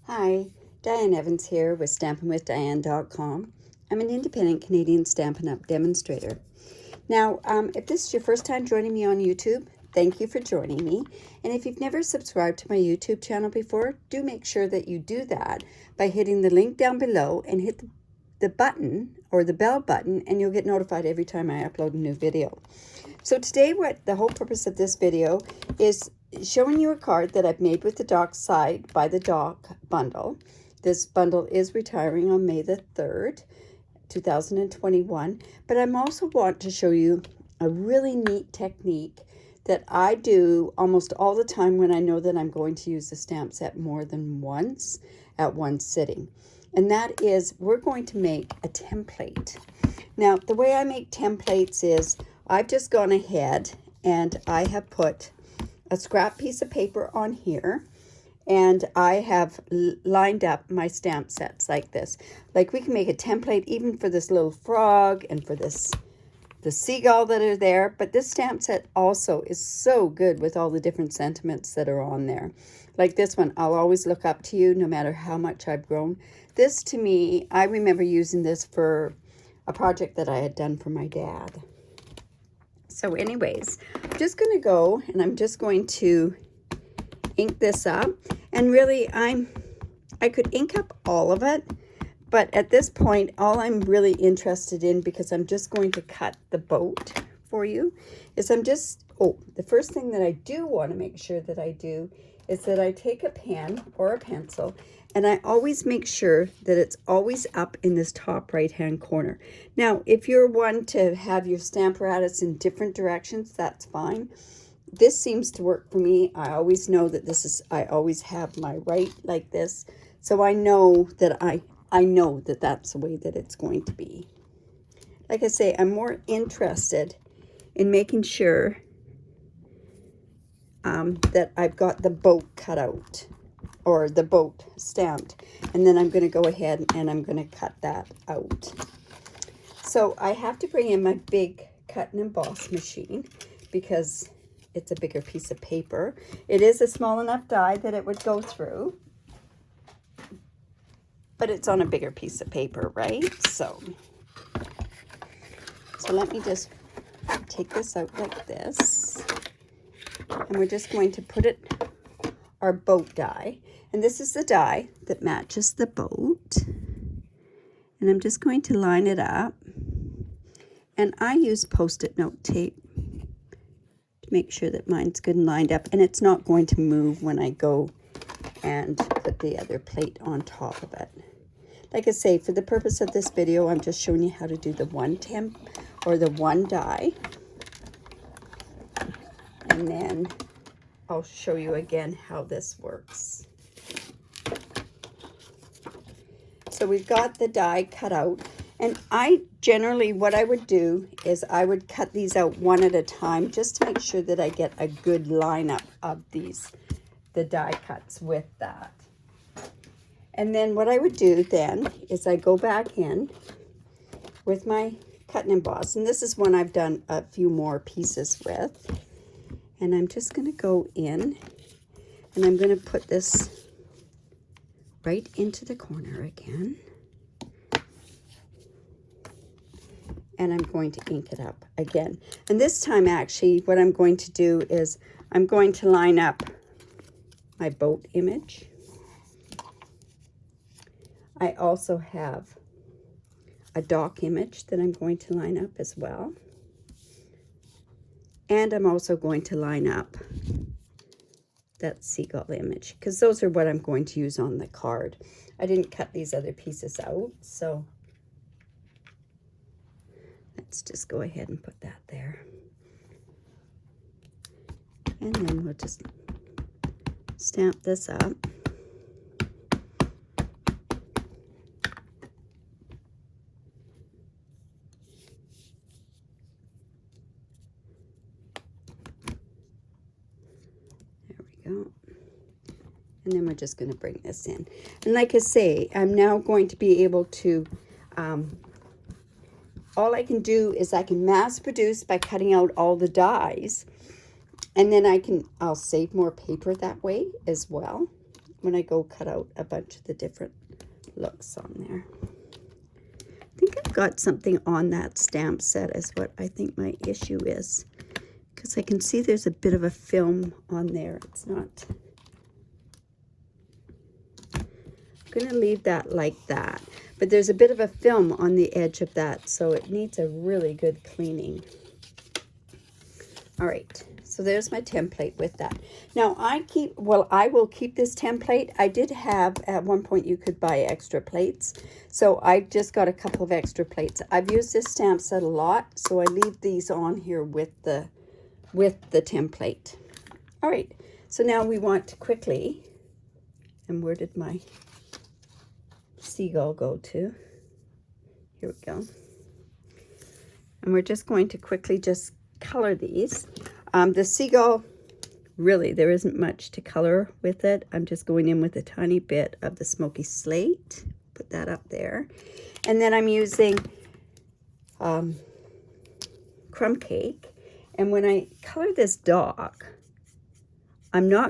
Hi, Diane Evans here with StampinWithDiane.com. I'm an independent Canadian Stampin' Up demonstrator. Now, if this is your first time joining me on YouTube, thank you for joining me. And if you've never subscribed to my YouTube channel before, do make sure that you do that by hitting the link down below and hit the button or the bell button, and you'll get notified every time I upload a new video. So today, what the whole purpose of this video is showing you a card that I've made with the Doc Side by the Doc bundle. This bundle is retiring on May the 3rd, 2021, but I'm also want to show you a really neat technique that I do almost all the time when I know that I'm going to use the stamp set more than once at one sitting. And that is, we're going to make a template. Now, the way I make templates is I've just gone ahead and I have put a scrap piece of paper on here, and I have lined up my stamp sets like this. Like, we can make a template even for this little frog and for the seagull that are there, but this stamp set also is so good with all the different sentiments that are on there. Like this one, I'll always look up to you no matter how much I've grown. This, to me, I remember using this for a project that I had done for my dad. So anyways, I'm just going to go and I'm just going to ink this up. And really, I could ink up all of it, but at this point, all I'm really interested in, because I'm just going to cut the boat for you, is the first thing that I do want to make sure that I do is that I take a pen or a pencil, and I always make sure that it's always up in this top right-hand corner. Now, if you're one to have your Stamparatus in different directions, that's fine. This seems to work for me. I always know that I always have my right like this. So I know that I know that that's the way that it's going to be. Like I say, I'm more interested in making sure that I've got the boat cut out, or the boat stamped, and then I'm going to go ahead and I'm going to cut that out. So I have to bring in my big cut and emboss machine because it's a bigger piece of paper. It is a small enough die that it would go through, but it's on a bigger piece of paper, right? So let me just take this out like this, and we're just going to put our boat die. And this is the die that matches the boat. And I'm just going to line it up. And I use Post-it note tape to make sure that mine's good and lined up. And it's not going to move when I go and put the other plate on top of it. Like I say, for the purpose of this video, I'm just showing you how to do the one temp or the one die. And then I'll show you again how this works. So we've got the die cut out, and what I would do is I would cut these out one at a time just to make sure that I get a good lineup of the die cuts with that. And then what I would do then is I go back in with my cut and emboss, and this is one I've done a few more pieces with. And I'm just going to go in and I'm going to put this right into the corner again. And I'm going to ink it up again. And this time, actually, what I'm going to do is I'm going to line up my boat image. I also have a dock image that I'm going to line up as well. And I'm also going to line up that seagull image, because those are what I'm going to use on the card. I didn't cut these other pieces out, so let's just go ahead and put that there. And then we'll just stamp this up. Go. And then we're just going to bring this in. And like I say, I'm now going to be able to, all I can do is I can mass produce by cutting out all the dies. And then I'll save more paper that way as well. when I go cut out a bunch of the different looks on there. I think I've got something on that stamp set is what I think my issue is, because I can see there's a bit of a film on there. It's not. I'm going to leave that like that, but there's a bit of a film on the edge of that, so it needs a really good cleaning. All right, so there's my template with that. Now I will keep this template. I did have, at one point you could buy extra plates, so I just got a couple of extra plates. I've used this stamp set a lot, so I leave these on here with the template. All right, so now we want to quickly, and where did my seagull go to? Here we go. And we're just going to quickly just color these. The seagull, really, there isn't much to color with it. I'm just going in with a tiny bit of the smoky slate. Put that up there. And then I'm using crumb cake. And when I color this dog, I'm doing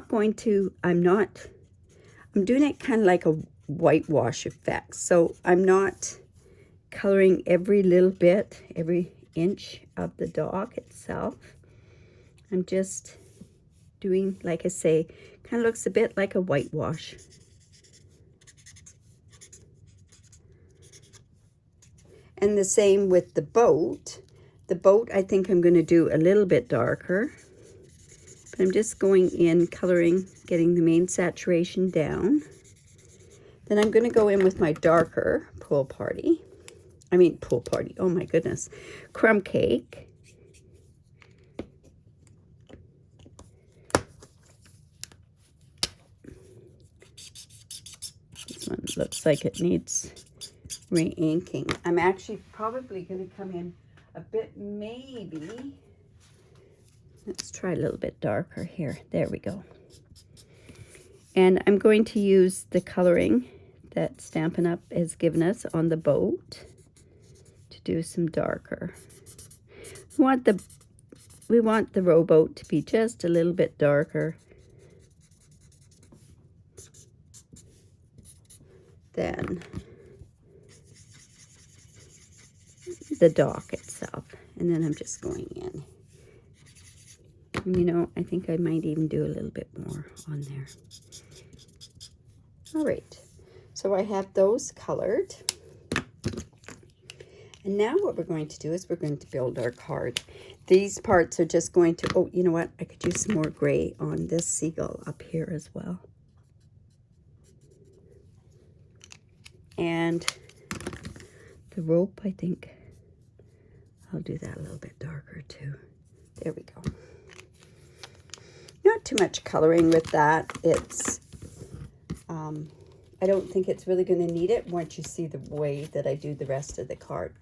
it kind of like a whitewash effect. So I'm not coloring every little bit, every inch of the dog itself. I'm just doing, like I say, kind of looks a bit like a whitewash. And the same with the boat. The boat, I think I'm going to do a little bit darker. But I'm just going in, coloring, getting the main saturation down. Then I'm going to go in with my darker pool party, oh my goodness, crumb cake. This one looks like it needs re-inking. I'm actually probably going to come in a bit, maybe. Let's try a little bit darker here. There we go. And I'm going to use the coloring that Stampin' Up has given us on the boat to do some darker. We want the rowboat to be just a little bit darker than the dock itself. And then I'm just going in. And, you know, I think I might even do a little bit more on there. All right, so I have those colored. And now what we're going to do is we're going to build our card. These parts are just going to, oh, you know what? I could use some more gray on this seagull up here as well. And the rope, I think I'll do that a little bit darker too. There we go. Not too much coloring with that. It's, I don't think it's really going to need it once you see the way that I do the rest of the card.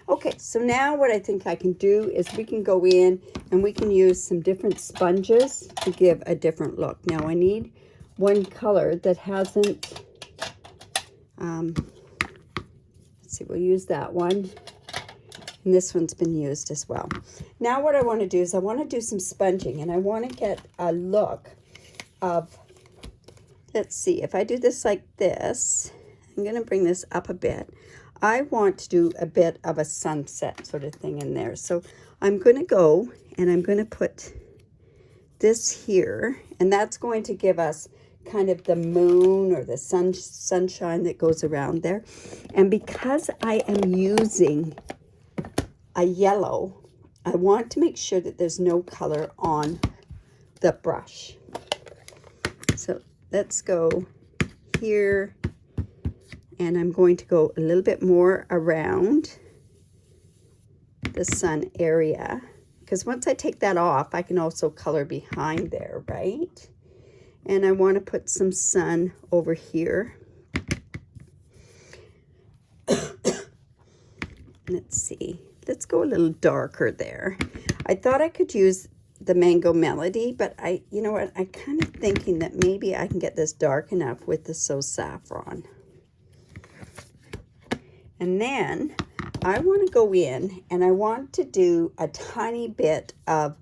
Okay, so now what I think I can do is we can go in and we can use some different sponges to give a different look. Now I need one color that hasn't, let's see, we'll use that one. And this one's been used as well. Now what I want to do is I want to do some sponging, and I want to get a look of, let's see, if I do this like this, I'm going to bring this up a bit. I want to do a bit of a sunset sort of thing in there. So I'm going to go and I'm going to put this here, and that's going to give us kind of the moon or the sunshine that goes around there. And because I am using a yellow, I want to make sure that there's no color on the brush. So let's go here, and I'm going to go a little bit more around the sun area, because once I take that off, I can also color behind there, right? And I want to put some sun over here. Let's see. Let's go a little darker there. I thought I could use the Mango Melody, but you know what? I'm kind of thinking that maybe I can get this dark enough with the So Saffron. And then I want to go in and I want to do a tiny bit of,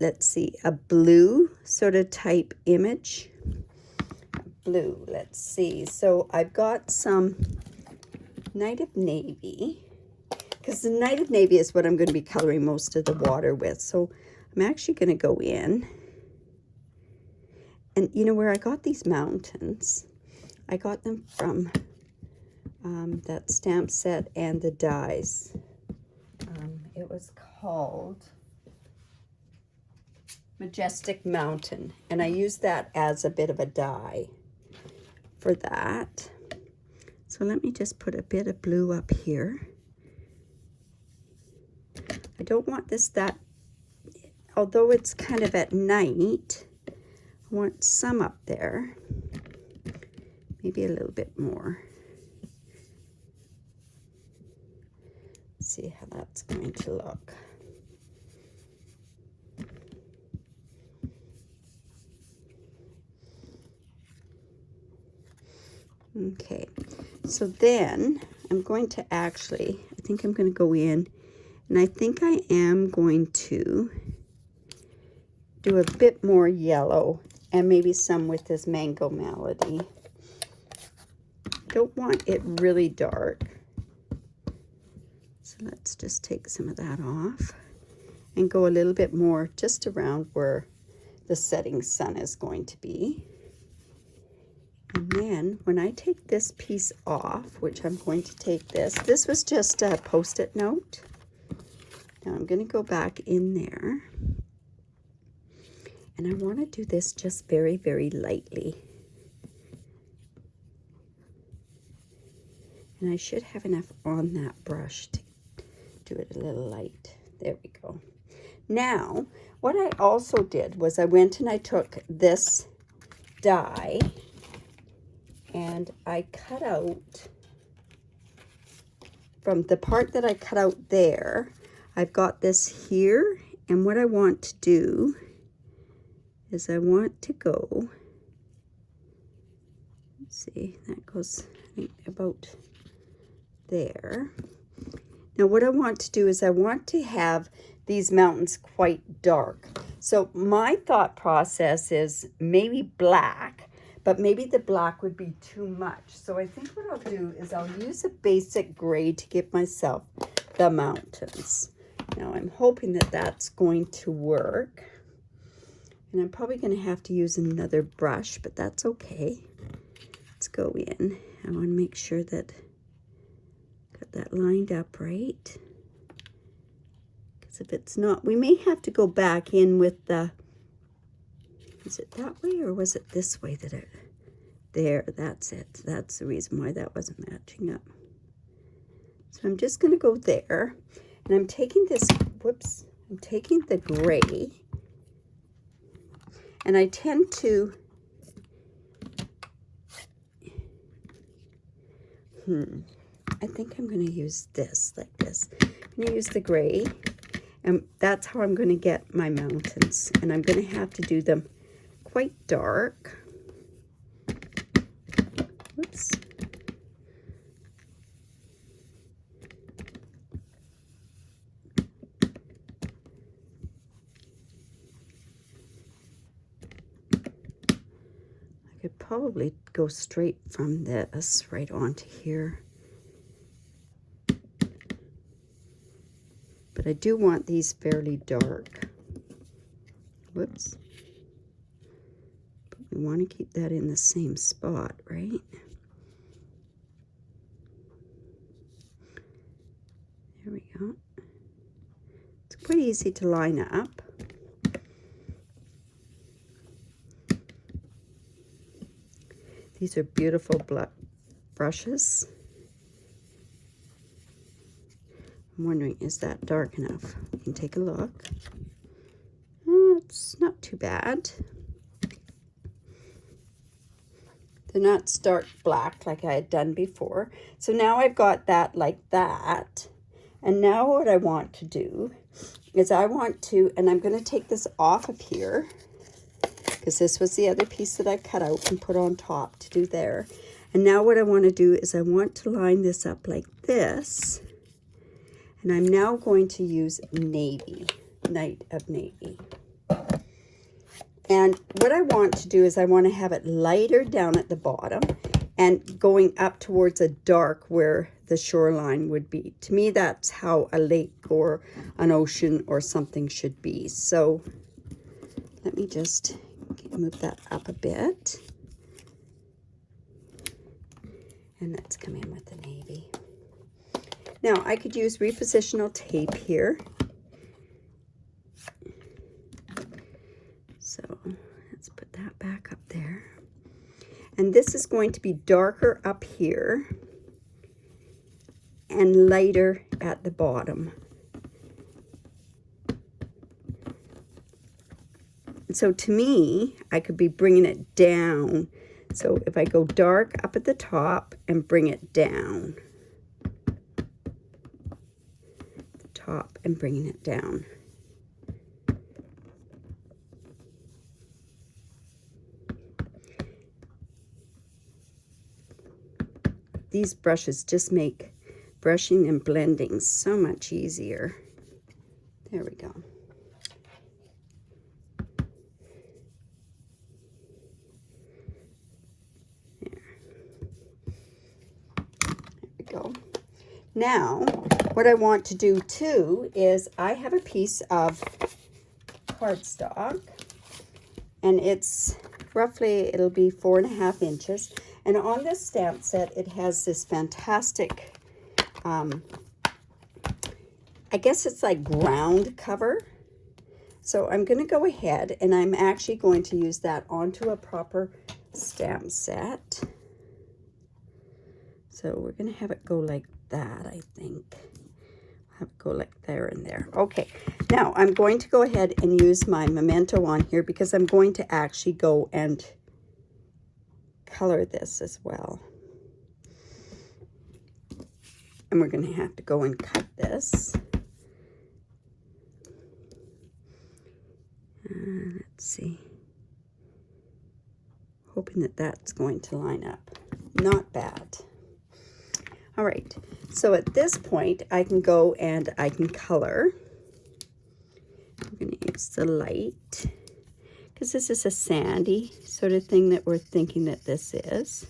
let's see, a blue sort of type image. blue. Let's see. So I've got some Night of Navy, because the Night of Navy is what I'm going to be coloring most of the water with. So I'm actually going to go in. And you know where I got these mountains? I got them from that stamp set and the dies. It was called Majestic Mountain, and I used that as a bit of a die for that. So let me just put a bit of blue up here. I don't want this that, although it's kind of at night, I want some up there, maybe a little bit more. See how that's going to look. Okay, so then I'm going to actually, I think I'm going to go in, and I think I am going to do a bit more yellow and maybe some with this Mango Melody. Don't want it really dark. So let's just take some of that off and go a little bit more just around where the setting sun is going to be. And then when I take this piece off, which I'm going to take this was just a Post-it note. Now I'm going to go back in there. And I want to do this just very, very lightly. And I should have enough on that brush to do it a little light. There we go. Now, what I also did was I went and I took this die and I cut out, from the part that I cut out there, I've got this here, and what I want to do is I want to go, let's see, that goes, I think, about there. Now what I want to do is I want to have these mountains quite dark. So my thought process is maybe black, but maybe the black would be too much. So I think what I'll do is I'll use a basic gray to give myself the mountains. Now I'm hoping that that's going to work. And I'm probably going to have to use another brush, but that's okay. Let's go in. I want to make sure that I got that lined up right. Because if it's not, we may have to go back in with the, is it that way or was it this way that it, there, that's it. That's the reason why that wasn't matching up. So I'm just going to go there, and I'm taking this, whoops, I'm taking the gray, and I tend to, I think I'm going to use this, like this. I'm going to use the gray, and that's how I'm going to get my mountains, and I'm going to have to do them quite dark. Whoops. I could probably go straight from this right onto here. But I do want these fairly dark. Whoops. But we want to keep that in the same spot, right? There we go. It's quite easy to line up. These are beautiful brushes. I'm wondering, is that dark enough? You can take a look. It's not too bad. They're not stark black like I had done before. So now I've got that like that. And now what I want to do is I want to, and I'm going to take this off of here, because this was the other piece that I cut out and put on top to do there. And now what I want to do is I want to line this up like this. And I'm now going to use navy, Night of Navy. And what I want to do is I want to have it lighter down at the bottom and going up towards a dark where the shoreline would be. To me, that's how a lake or an ocean or something should be. So let me just move that up a bit. And let's come in with the navy. Now, I could use repositional tape here. So let's put that back up there. And this is going to be darker up here and lighter at the bottom. So to me, I could be bringing it down. So if I go dark up at the top and bring it down, the top and bringing it down. These brushes just make brushing and blending so much easier. There we go. Go. Now, what I want to do too is I have a piece of cardstock, and it's roughly, it'll be 4.5 inches. And on this stamp set, it has this fantastic, I guess it's like ground cover. So I'm going to go ahead and I'm actually going to use that onto a proper stamp set. So we're going to have it go like that, I think. Have it go like there and there. Okay, now I'm going to go ahead and use my memento on here because I'm going to actually go and color this as well. And we're going to have to go and cut this. Let's see. Hoping that that's going to line up. Not bad. All right, so at this point, I can go and I can color. I'm going to use the light, because this is a sandy sort of thing that we're thinking that this is.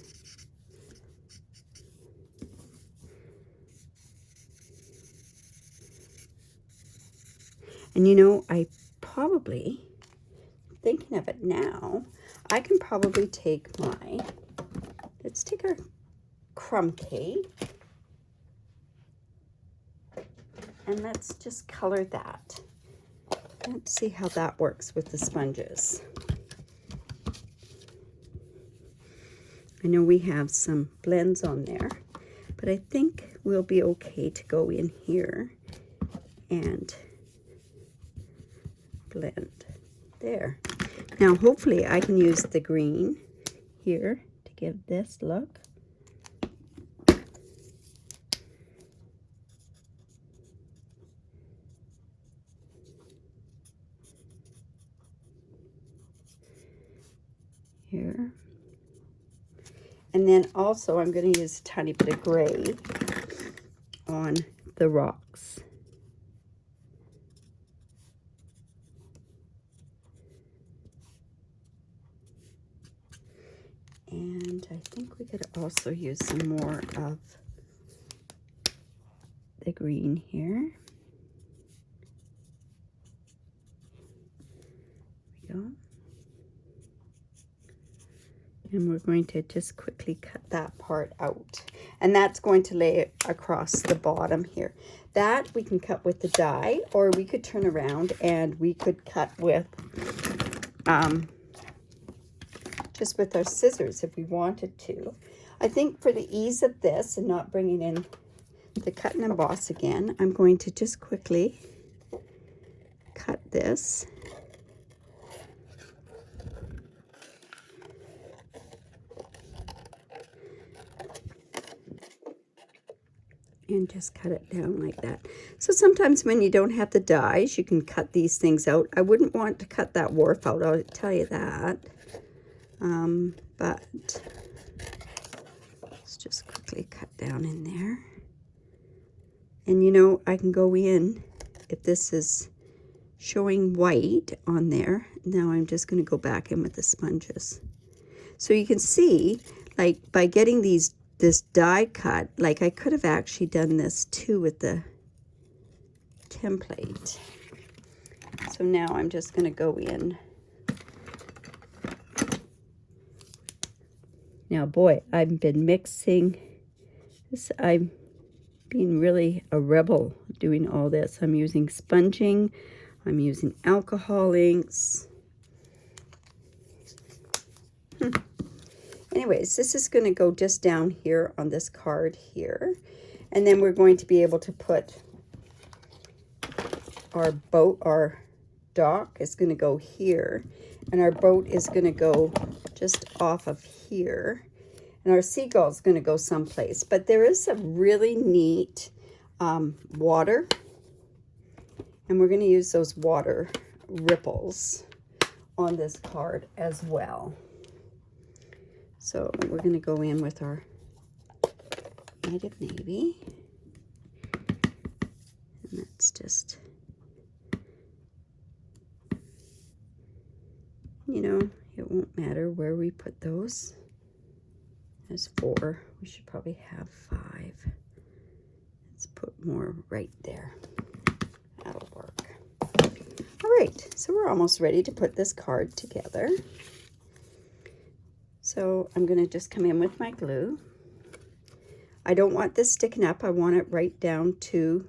And you know, I probably, thinking of it now, I can probably take my, let's take our crumb cake. And let's just color that. Let's see how that works with the sponges. I know we have some blends on there, but I think we'll be okay to go in here and blend there. Now, hopefully I can use the green here to give this look. Here. And then also I'm going to use a tiny bit of gray on the rocks. And I think we could also use some more of the green here. There we go. And we're going to just quickly cut that part out. And that's going to lay across the bottom here. That we can cut with the die, or we could turn around and we could cut with, just with our scissors if we wanted to. I think for the ease of this and not bringing in the cut and emboss again, I'm going to just quickly cut this. And just cut it down like that. So sometimes when you don't have the dies, you can cut these things out. I wouldn't want to cut that wharf out, I'll tell you that. But let's just quickly cut down in there. And you know, I can go in, if this is showing white on there. Now I'm just going to go back in with the sponges. So you can see, like, by getting this die cut, like I could have actually done this too with the template. So now I'm just going to go in. Now, boy, I've been mixing this. I'm being really a rebel doing all this. I'm using sponging. I'm using alcohol inks. Anyways, this is going to go just down here on this card here. And then we're going to be able to put our boat, our dock is going to go here. And our boat is going to go just off of here. And our seagull is going to go someplace. But there is some really neat water. And we're going to use those water ripples on this card as well. So we're going to go in with our Night of Navy. And that's just, you know, it won't matter where we put those. There's 4. We should probably have 5. Let's put more right there. That'll work. All right, so we're almost ready to put this card together. So I'm going to just come in with my glue. I don't want this sticking up. I want it right down to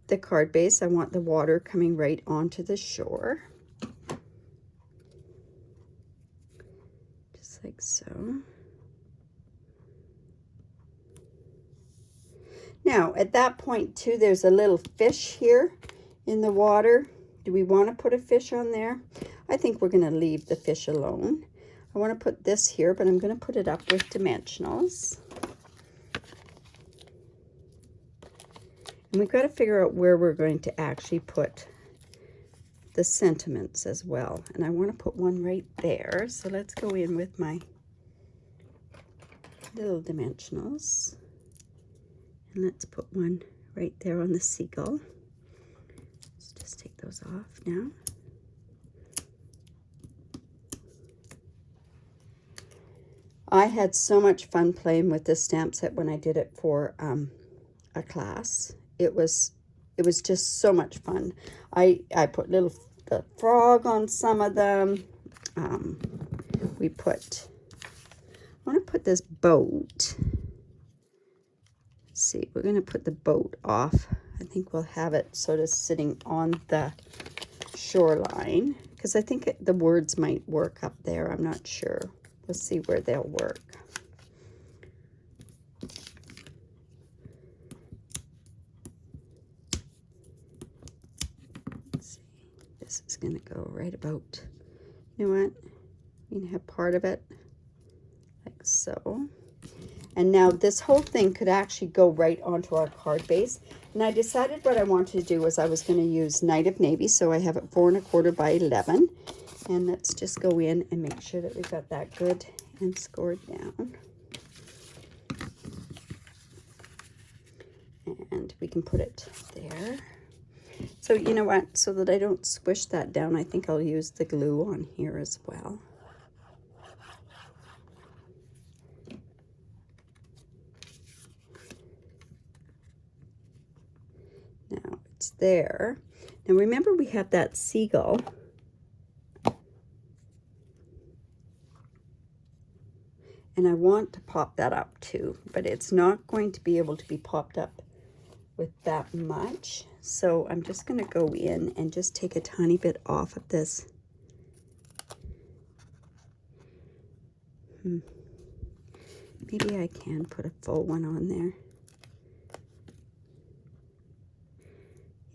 the card base. I want the water coming right onto the shore. Just like so. Now, at that point too, there's a little fish here in the water. Do we want to put a fish on there? I think we're going to leave the fish alone. I want to put this here, but I'm going to put it up with dimensionals. And we've got to figure out where we're going to actually put the sentiments as well. And I want to put one right there. So let's go in with my little dimensionals. And let's put one right there on the seagull. Let's just take those off now. I had so much fun playing with this stamp set when I did it for a class. It was just so much fun. I put the frog on some of them. I want to put this boat. Let's see, we're going to put the boat off. I think we'll have it sort of sitting on the shoreline because I think the words might work up there. I'm not sure. We'll see where they'll work. Let's see. This is going to go right about, you know what? We can have part of it like so. And now this whole thing could actually go right onto our card base. And I decided what I wanted to do was I was going to use Night of Navy. So I have it 4 1/4 by 11. And let's just go in and make sure that we've got that good and scored down. And we can put it there. So you know what? So that I don't squish that down, I think I'll use the glue on here as well. Now it's there. Now remember we have that seagull. And I want to pop that up too, but it's not going to be able to be popped up with that much. So I'm just going to go in and just take a tiny bit off of this. Maybe I can put a full one on there.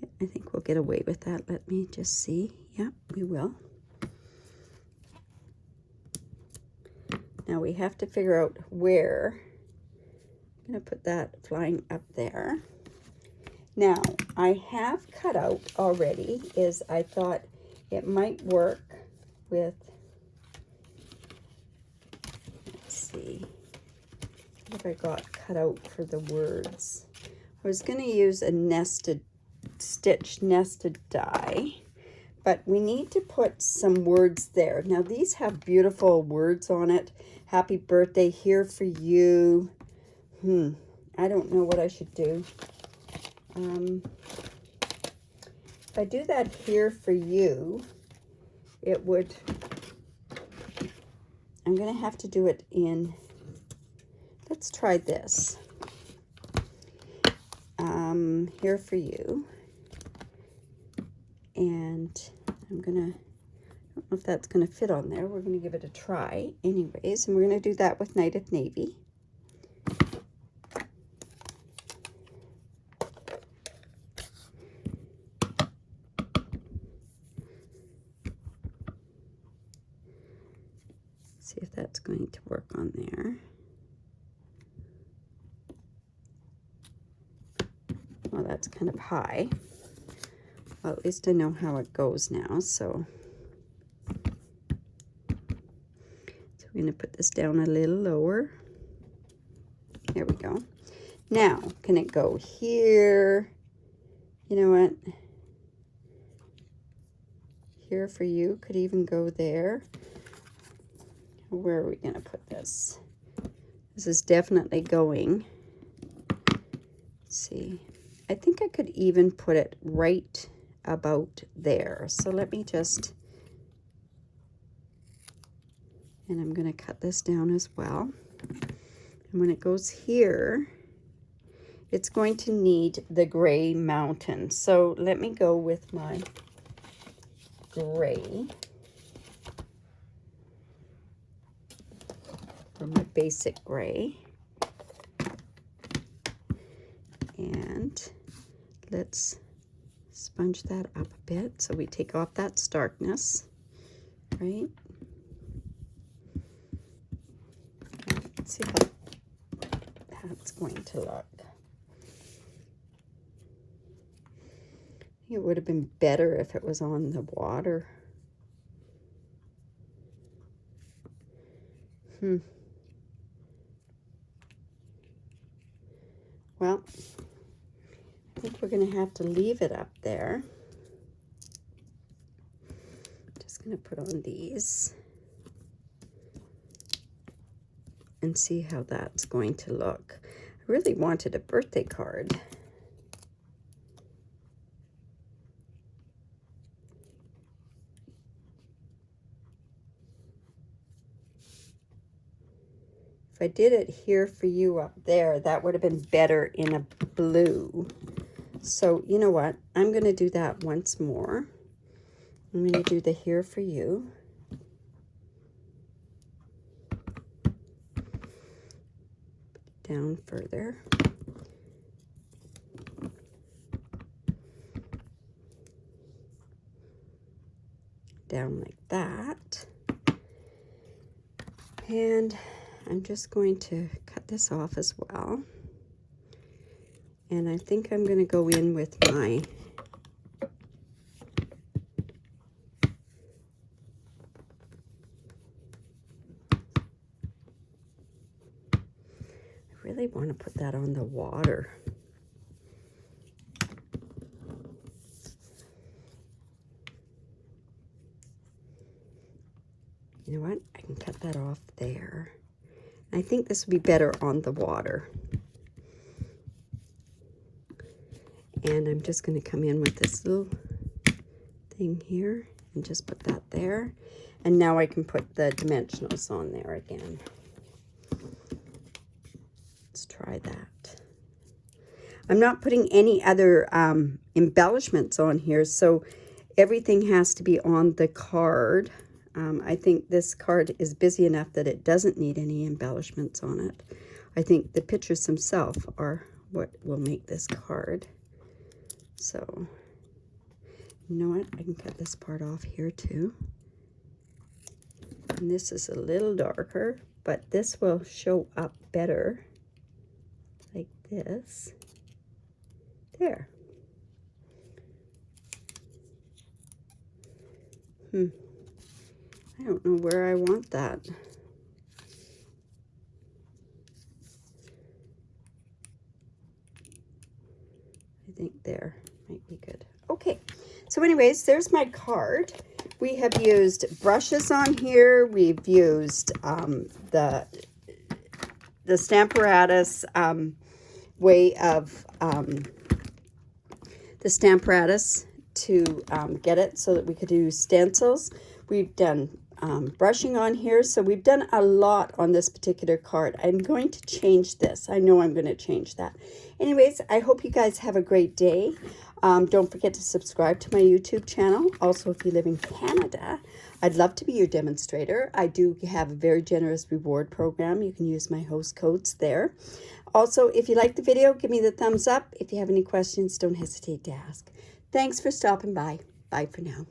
Yeah, I think we'll get away with that. Let me just see. Yeah, we will. Now we have to figure out where. I'm going to put that flying up there. Now, I have cut out already, I thought it might work with, let's see, what have I got cut out for the words? I was going to use a nested stitch nested die, but we need to put some words there. Now these have beautiful words on it. Happy birthday, here for you. I don't know what I should do. If I do that here for you, it would, I'm going to have to do it in, let's try this. Here for you. And I'm going to, I don't know if that's going to fit on there. We're going to give it a try anyways. And we're going to do that with Night of Navy. See if that's going to work on there. Well, that's kind of high. Well, at least I know how it goes now, so we're going to put this down a little lower. There we go. Now, can it go here? You know what? Here for you could even go there. Where are we going to put this? This is definitely going. Let's see. I think I could even put it right about there. So let me just, and I'm going to cut this down as well. And when it goes here, it's going to need the gray mountain. So let me go with my gray. From my basic gray. And let's sponge that up a bit so we take off that starkness, right? Let's see how that's going to look. It would have been better if it was on the water. Well, I think we're going to have to leave it up there. Just going to put on these and see how that's going to look. I really wanted a birthday card. If I did it here for you up there, that would have been better in a blue. So, you know what? I'm going to do that once more. I'm going to do the here for you. Down further. Down like that. And I'm just going to cut this off as well. And I think I'm going to go in with my I really want to put that on the water. You know what? I can cut that off there. I think this would be better on the water. And I'm just going to come in with this little thing here and just put that there. And now I can put the dimensionals on there again. Let's try that. I'm not putting any other embellishments on here, so everything has to be on the card. I think this card is busy enough that it doesn't need any embellishments on it. I think the pictures themselves are what will make this card. So, you know what? I can cut this part off here too. And this is a little darker, but this will show up better like this. There. I don't know where I want that. I think there might be good. Okay, so anyways, there's my card. We have used brushes on here. We've used the Stamparatus way of the Stamparatus to get it so that we could do stencils. We've done brushing on here, so we've done a lot on this particular card. I'm going to change this. I know I'm going to change that. Anyways, I hope you guys have a great day. Don't forget to subscribe to my YouTube channel. Also, if you live in Canada, I'd love to be your demonstrator. I do have a very generous reward program. You can use my host codes there. Also, if you like the video, give me the thumbs up. If you have any questions, don't hesitate to ask. Thanks for stopping by. Bye for now.